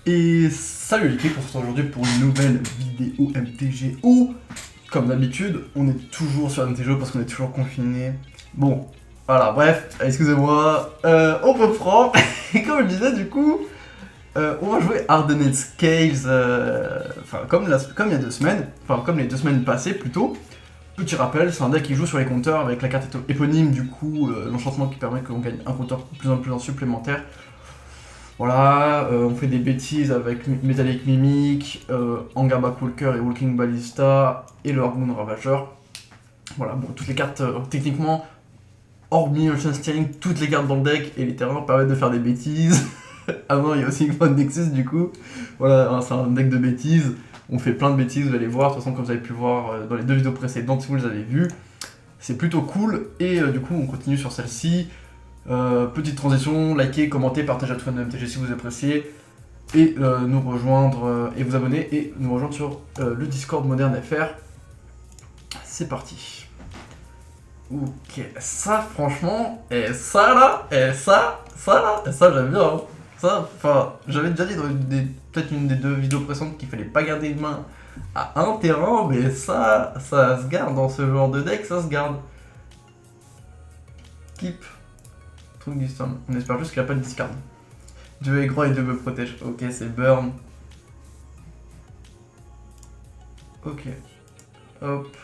Et salut l'équipe, on se retrouve aujourd'hui pour une nouvelle vidéo MTG où, comme d'habitude, on est toujours sur MTG parce qu'on est toujours confiné. Bon, voilà, bref, excusez-moi, on reprend. Et comme je disais, du coup, on va jouer Hardened Scales, comme il y a 2 semaines, enfin comme les 2 semaines passées plutôt. Petit rappel, c'est un deck qui joue sur les compteurs avec la carte éponyme, du coup, l'enchantement qui permet qu'on gagne un compteur de plus en supplémentaire. Voilà, on fait des bêtises avec Metallic Mimic, Angaba Walker et Walking Ballista et le Harpoon Ravageur. Voilà, bon, toutes les cartes, techniquement, hormis Ocean Steering, toutes les cartes dans le deck et les terrains permettent de faire des bêtises. Avant, il y a aussi Grand Nexus, du coup. Voilà, c'est un deck de bêtises. On fait plein de bêtises, vous allez voir. De toute façon, comme vous avez pu voir dans les 2 vidéos précédentes, si vous les avez vues. C'est plutôt cool. Et du coup, on continue sur celle-ci. Petite transition, likez, commentez, partagez à tout fan de MTG si vous appréciez, et nous rejoindre et vous abonner et nous rejoindre sur le Discord Moderne FR. C'est parti. Ok, ça franchement, et ça là, et ça j'aime bien. Hein. Ça, enfin, j'avais déjà dit dans peut-être une des 2 vidéos précédentes qu'il fallait pas garder une main à un terrain, mais ça se garde dans ce genre de deck, ça se garde. Keep. On espère juste qu'il n'y a pas de discard. 2 aigres et 2 me protègent. Ok, c'est burn. Ok. Hop.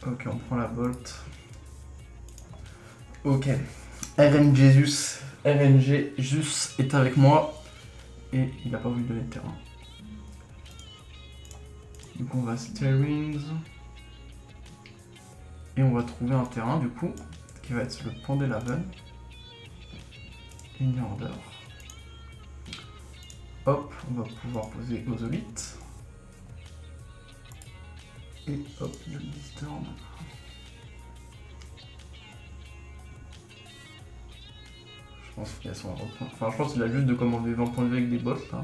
Ok, on prend la bolt. Ok. RNG Jus est avec moi. Et il n'a pas voulu donner de terrain. Donc on va Steerings. Et on va trouver un terrain du coup qui va être le Pandelaven. In order. Hop, on va pouvoir poser Ozolite. Et hop, je le disturbe. Je pense qu'il y a son reprend. Enfin, je pense qu'il a juste de commander 20 points de vie avec des boss là.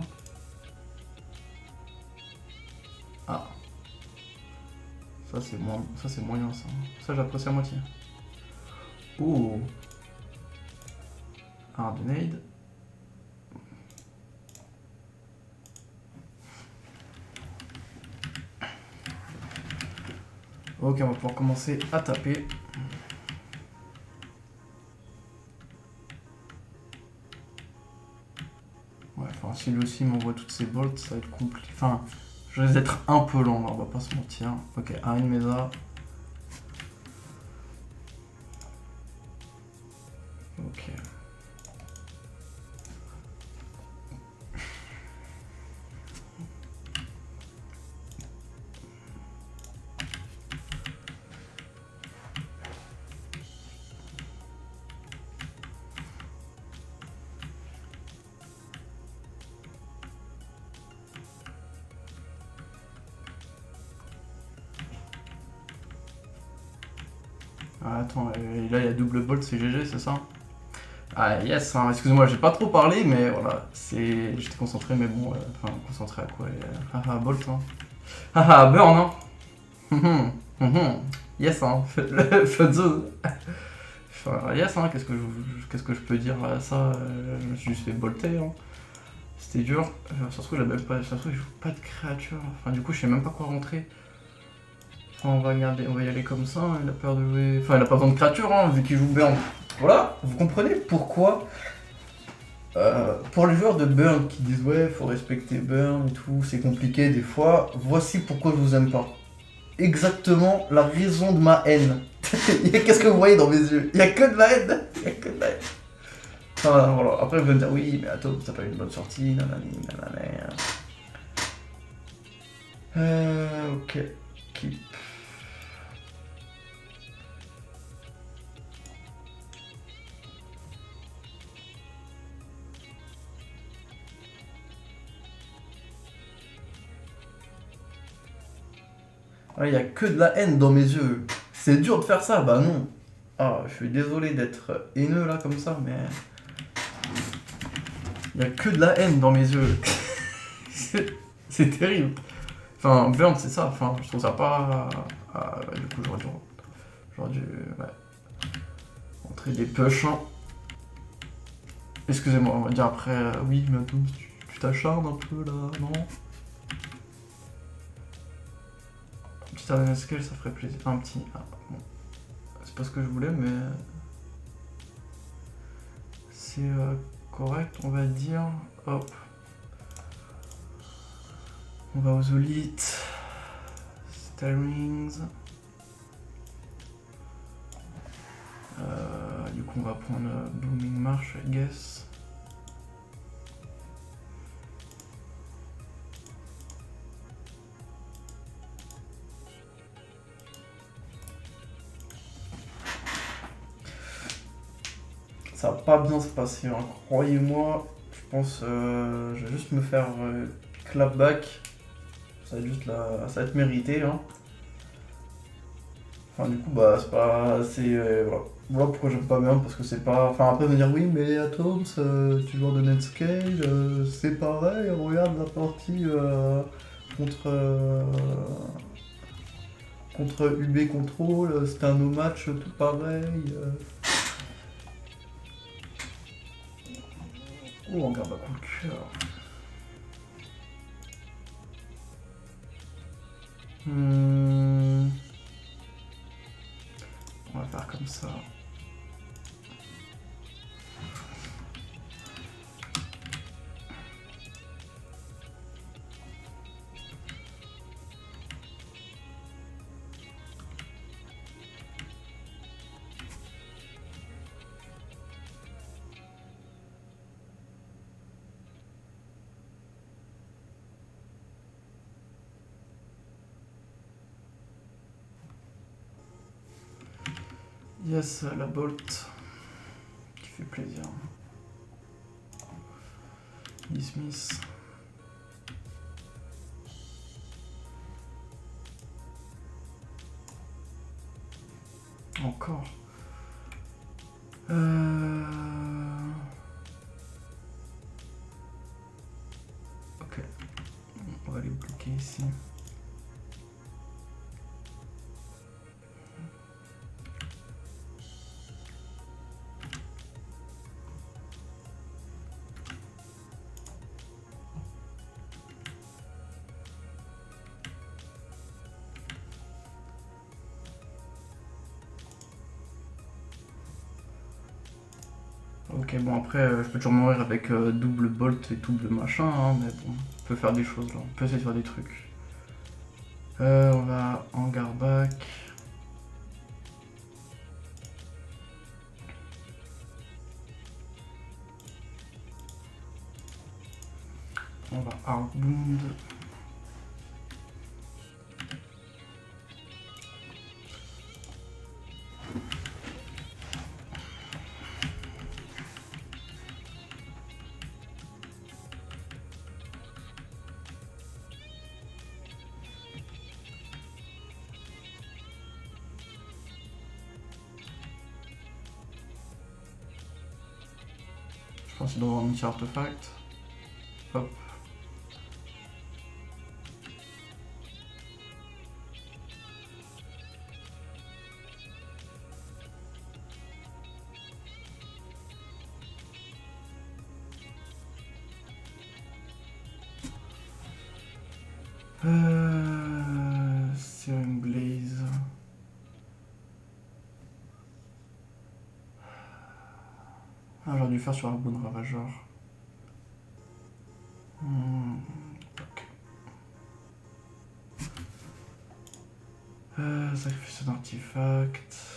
Ah. Ça c'est moyen ça. Ça j'apprécie à moitié. Oh. Hardenade. Ok, on va pouvoir commencer à taper. Ouais, enfin si lui aussi m'envoie toutes ces bolts, ça va être compliqué. Enfin, je vais être un peu lent là, on va pas se mentir. Ok, Arin Mesa. Ok. Ah, attends, là il y a double bolt, c'est GG, c'est ça? Ah yes, hein, excusez-moi, j'ai pas trop parlé, mais voilà, j'étais concentré, mais bon, enfin, concentré à quoi? Haha, bolt, hein. Haha, burn, hein. Yes, hein, flood zone. Enfin, yes, hein, qu'est-ce que je peux dire à ça? Je me suis juste fait bolter, hein. C'était dur. Ça se trouve, il a même pas, ça se trouve, il joue pas de créature. Enfin, du coup, je sais même pas quoi rentrer. Enfin, on va y aller comme ça. Hein. Il a peur de jouer. Enfin, il a pas besoin de créature, hein, vu qu'il joue burn. Voilà, vous comprenez pourquoi pour les joueurs de Burn qui disent ouais, faut respecter Burn et tout, c'est compliqué des fois, voici pourquoi je vous aime pas. Exactement la raison de ma haine. Qu'est-ce que vous voyez dans mes yeux? Il y a que de la haine. Il y a que de la haine. Enfin, voilà. Après, vous allez me dire oui, mais attends, t'as pas eu une bonne sortie, nanani, nanana. Ok. Keep. Ah, il y a que de la haine dans mes yeux. C'est dur de faire ça, bah non. Ah, je suis désolé d'être haineux là comme ça, mais il y a que de la haine dans mes yeux. c'est terrible. Enfin, burn, c'est ça. Enfin, je trouve ça pas... Ah, ouais, du coup, j'aurais dû ouais, entrer des push. Hein. Excusez-moi, on va dire après... oui, mais attends, tu t'acharnes un peu, là, non? Un petit arène scale, ça ferait plaisir. Un petit... Ah, bon. C'est pas ce que je voulais, mais... C'est correct, on va dire. Hop. On va aux Olites. Starings. Du coup, on va prendre Booming March, I guess. Ça va pas bien se passer, hein. Croyez-moi. Je pense je vais juste me faire clapback. Ça va être juste ça va être mérité. Hein. Enfin, du coup, bah, c'est pas. Voilà. Voilà pourquoi j'aime pas bien, parce que c'est pas. Enfin, après, me dire oui, mais Atoms, tu joues de Netscale, c'est pareil, regarde la partie contre. Contre UB Control, c'était un no match tout pareil. Oh, regarde à coup de cœur. On va faire comme ça. Yes, la Bolt qui fait plaisir. Dismiss. Encore. Ok. On va les bloquer ici. Ok, bon après, je peux toujours mourir avec double bolt et double machin, hein, mais bon, on peut faire des choses là, on peut essayer de faire des trucs. On va en garbac. On va Hardbound. Je pense qu'il doit y avoir un petit artefact. Hop. Searing Blaze. Ah, j'aurais dû faire sur un bon ravageur. Ok. Sacrifice d'un artefact.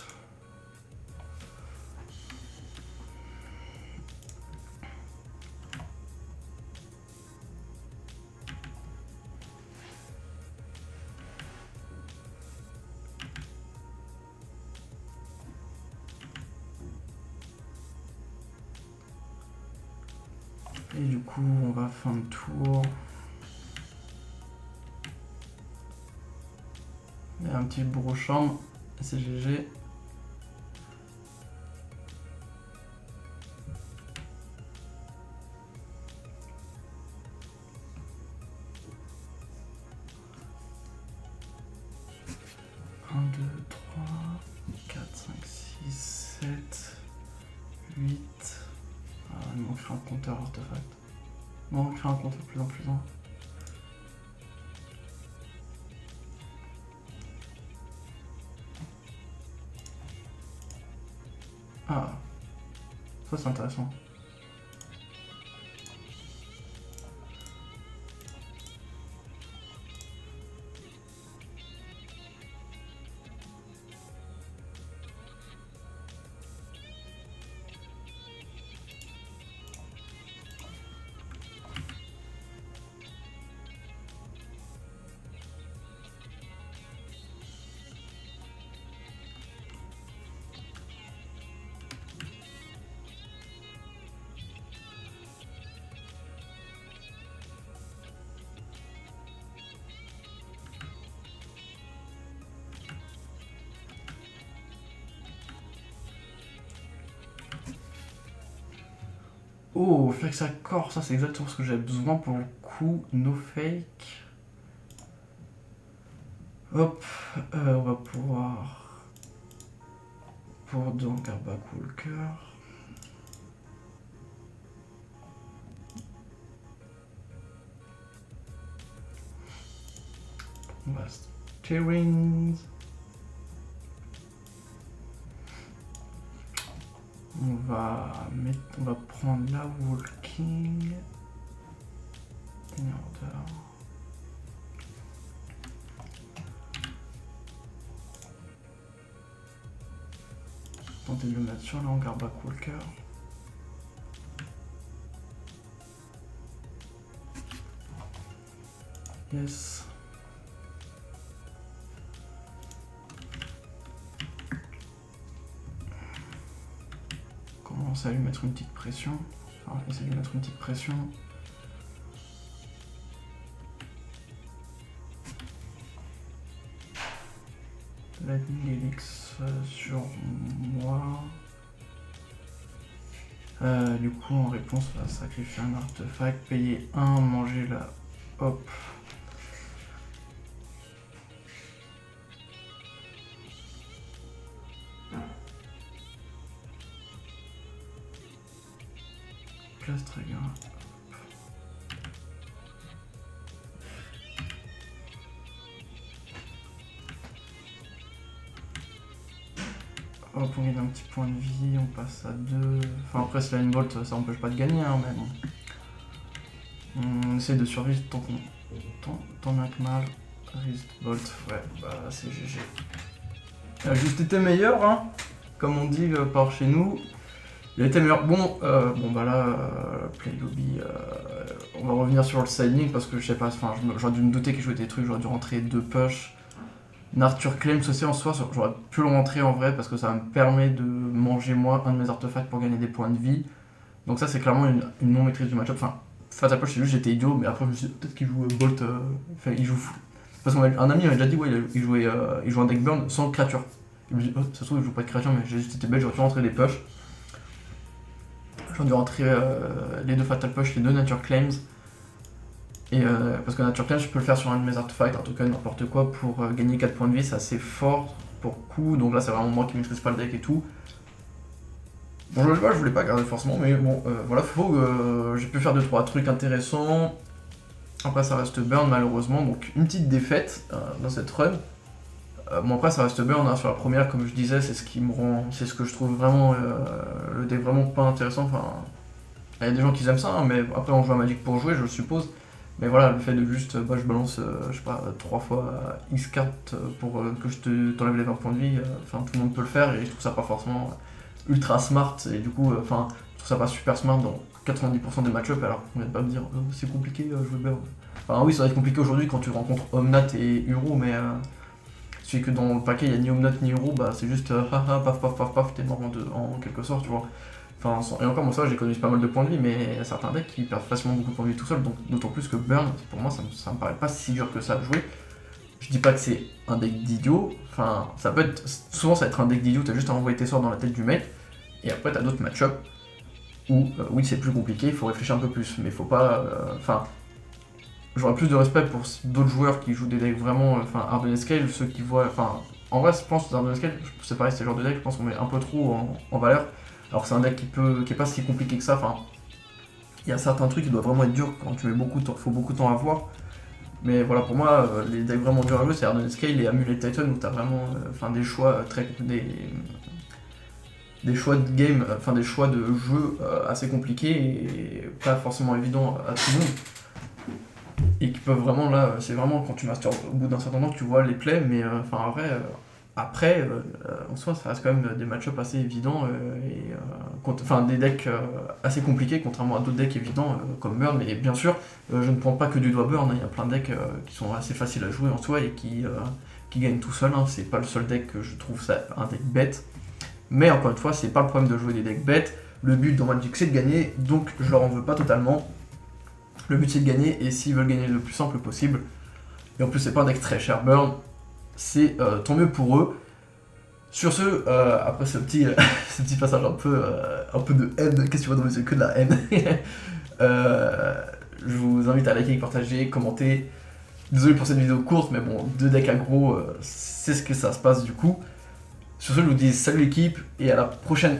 Et du coup, on va fin de tour. Et un petit bourreau chambre. Et c'est GG. créer un compteur artefact. Non, créer un compteur plus en plus un. Ah, ça c'est intéressant. Oh, fait que ça corps, ça c'est exactement ce que j'avais besoin pour le coup. No fake. Hop, on va pouvoir. Pour donc Walker. On va steerings. On va prendre la walking. Order. Tenter de le mettre sur la Walker. Yes. Commence à lui mettre une petite pression. Enfin, essayer de lui mettre une petite pression. Lightning Helix sur moi. Du coup, en réponse, on va sacrifier un artefact, payer 1, manger la hop. Class trigger. Hop, on gagne un petit point de vie, on passe à 2. Enfin, après, si la bolt, ça empêche pas de gagner, hein, mais bon. On essaie de survivre tant bien que mal. Wrist bolt, ouais, bah c'est GG. Il a juste été meilleur, hein, comme on dit par chez nous. Il a été meilleur. Bon, bah là, play lobby, on va revenir sur le signing parce que je sais pas, enfin, j'aurais dû me douter qu'il jouait des trucs, j'aurais dû rentrer 2 push. Arthur Claims aussi en soi, j'aurais pu le rentrer en vrai parce que ça me permet de manger moi un de mes artefacts pour gagner des points de vie. Donc ça c'est clairement une non-maîtrise du match-up. Enfin, face à Poche, c'est juste j'étais idiot, mais après je me suis dit peut-être qu'il joue Bolt, enfin il joue fou. Parce qu'un ami m'avait déjà dit ouais il jouait un deck burn sans créature. Il me dit oh ça se trouve il joue pas de créature mais j'ai juste été bête, j'aurais pu rentrer des push. J'aurais dû rentrer les 2 Fatal Push, les 2 Nature Claims. Et parce que Nature Claims, je peux le faire sur un de mes artefacts, un token, n'importe quoi, pour gagner 4 points de vie, c'est assez fort pour coup, donc là c'est vraiment moi qui maîtrise pas le deck et tout. Bon, je voulais pas garder forcément, mais bon, voilà, j'ai pu faire 2-3 trucs intéressants. Après ça reste burn malheureusement, donc une petite défaite dans cette run. Bon après ça reste burn, hein, sur la première comme je disais, c'est ce qui me rend, c'est ce que je trouve vraiment le deck vraiment pas intéressant, enfin... Il y a des gens qui aiment ça, hein, mais après on joue à Magic pour jouer je suppose. Mais voilà, le fait de juste, je balance, je sais pas, 3 fois X cartes pour que je t'enlève les 20 points de vie, enfin tout le monde peut le faire et je trouve ça pas forcément ultra smart et du coup, enfin, je trouve ça pas super smart dans 90% des match-up alors on vient pas me dire c'est compliqué jouer burn. Enfin oui, ça va être compliqué aujourd'hui quand tu rencontres Omnat et Uro, mais celui que dans le paquet il y a ni Omnat ni Uro, bah c'est juste haha paf paf paf paf, t'es mort en quelque sorte, tu vois. Enfin, et encore, moi, ça, j'économise pas mal de points de vie, mais il y a certains decks qui perdent facilement beaucoup de points de vie tout seul, donc d'autant plus que Burn, pour moi, ça me paraît pas si dur que ça à jouer. Je dis pas que c'est un deck d'idiot, enfin, ça peut être. Souvent, ça va être un deck d'idiot, t'as juste à envoyer tes sorts dans la tête du mec, et après, t'as d'autres match-up où, oui, c'est plus compliqué, il faut réfléchir un peu plus, mais il faut pas. Enfin, j'aurais plus de respect pour d'autres joueurs qui jouent des decks vraiment. Enfin, Harden Scale, ceux qui voient. Enfin, en vrai, je pense que Harden Scale, c'est pareil, c'est le genre de deck, je pense qu'on met un peu trop en valeur. Alors que c'est un deck qui est pas si compliqué que ça, enfin, Il y a certains trucs qui doivent vraiment être durs quand tu mets beaucoup de temps, faut beaucoup de temps à voir. Mais voilà, pour moi, les decks vraiment durs à jouer, c'est Hardened Scale et Amulet Titan où t'as vraiment des choix des choix de game, des choix de jeu assez compliqués et pas forcément évidents à tout le monde. Et qui peuvent vraiment, là, c'est vraiment quand tu masters au bout d'un certain temps que tu vois les plays, mais en vrai, après, en soi, ça reste quand même des match-ups assez évidents des decks assez compliqués, contrairement à d'autres decks évidents comme Burn. Mais bien sûr, je ne prends pas que du doigt Burn, hein, il y a plein de decks qui sont assez faciles à jouer en soi et qui gagnent tout seul. Hein. C'est pas le seul deck que je trouve ça un deck bête. Mais encore une fois, c'est pas le problème de jouer des decks bêtes. Le but dans Magic, c'est de gagner, donc je leur en veux pas totalement. Le but, c'est de gagner, et s'ils veulent gagner le plus simple possible, et en plus, c'est pas un deck très cher Burn, c'est tant mieux pour eux. Sur ce, après ce petit, ce petit passage un peu de haine, qu'est-ce que tu vois dans mes yeux, que de la haine, je vous invite à liker, partager, commenter. Désolé pour cette vidéo courte, mais bon, 2 decks aggro, c'est ce que ça se passe du coup. Sur ce, je vous dis salut l'équipe, et à la prochaine.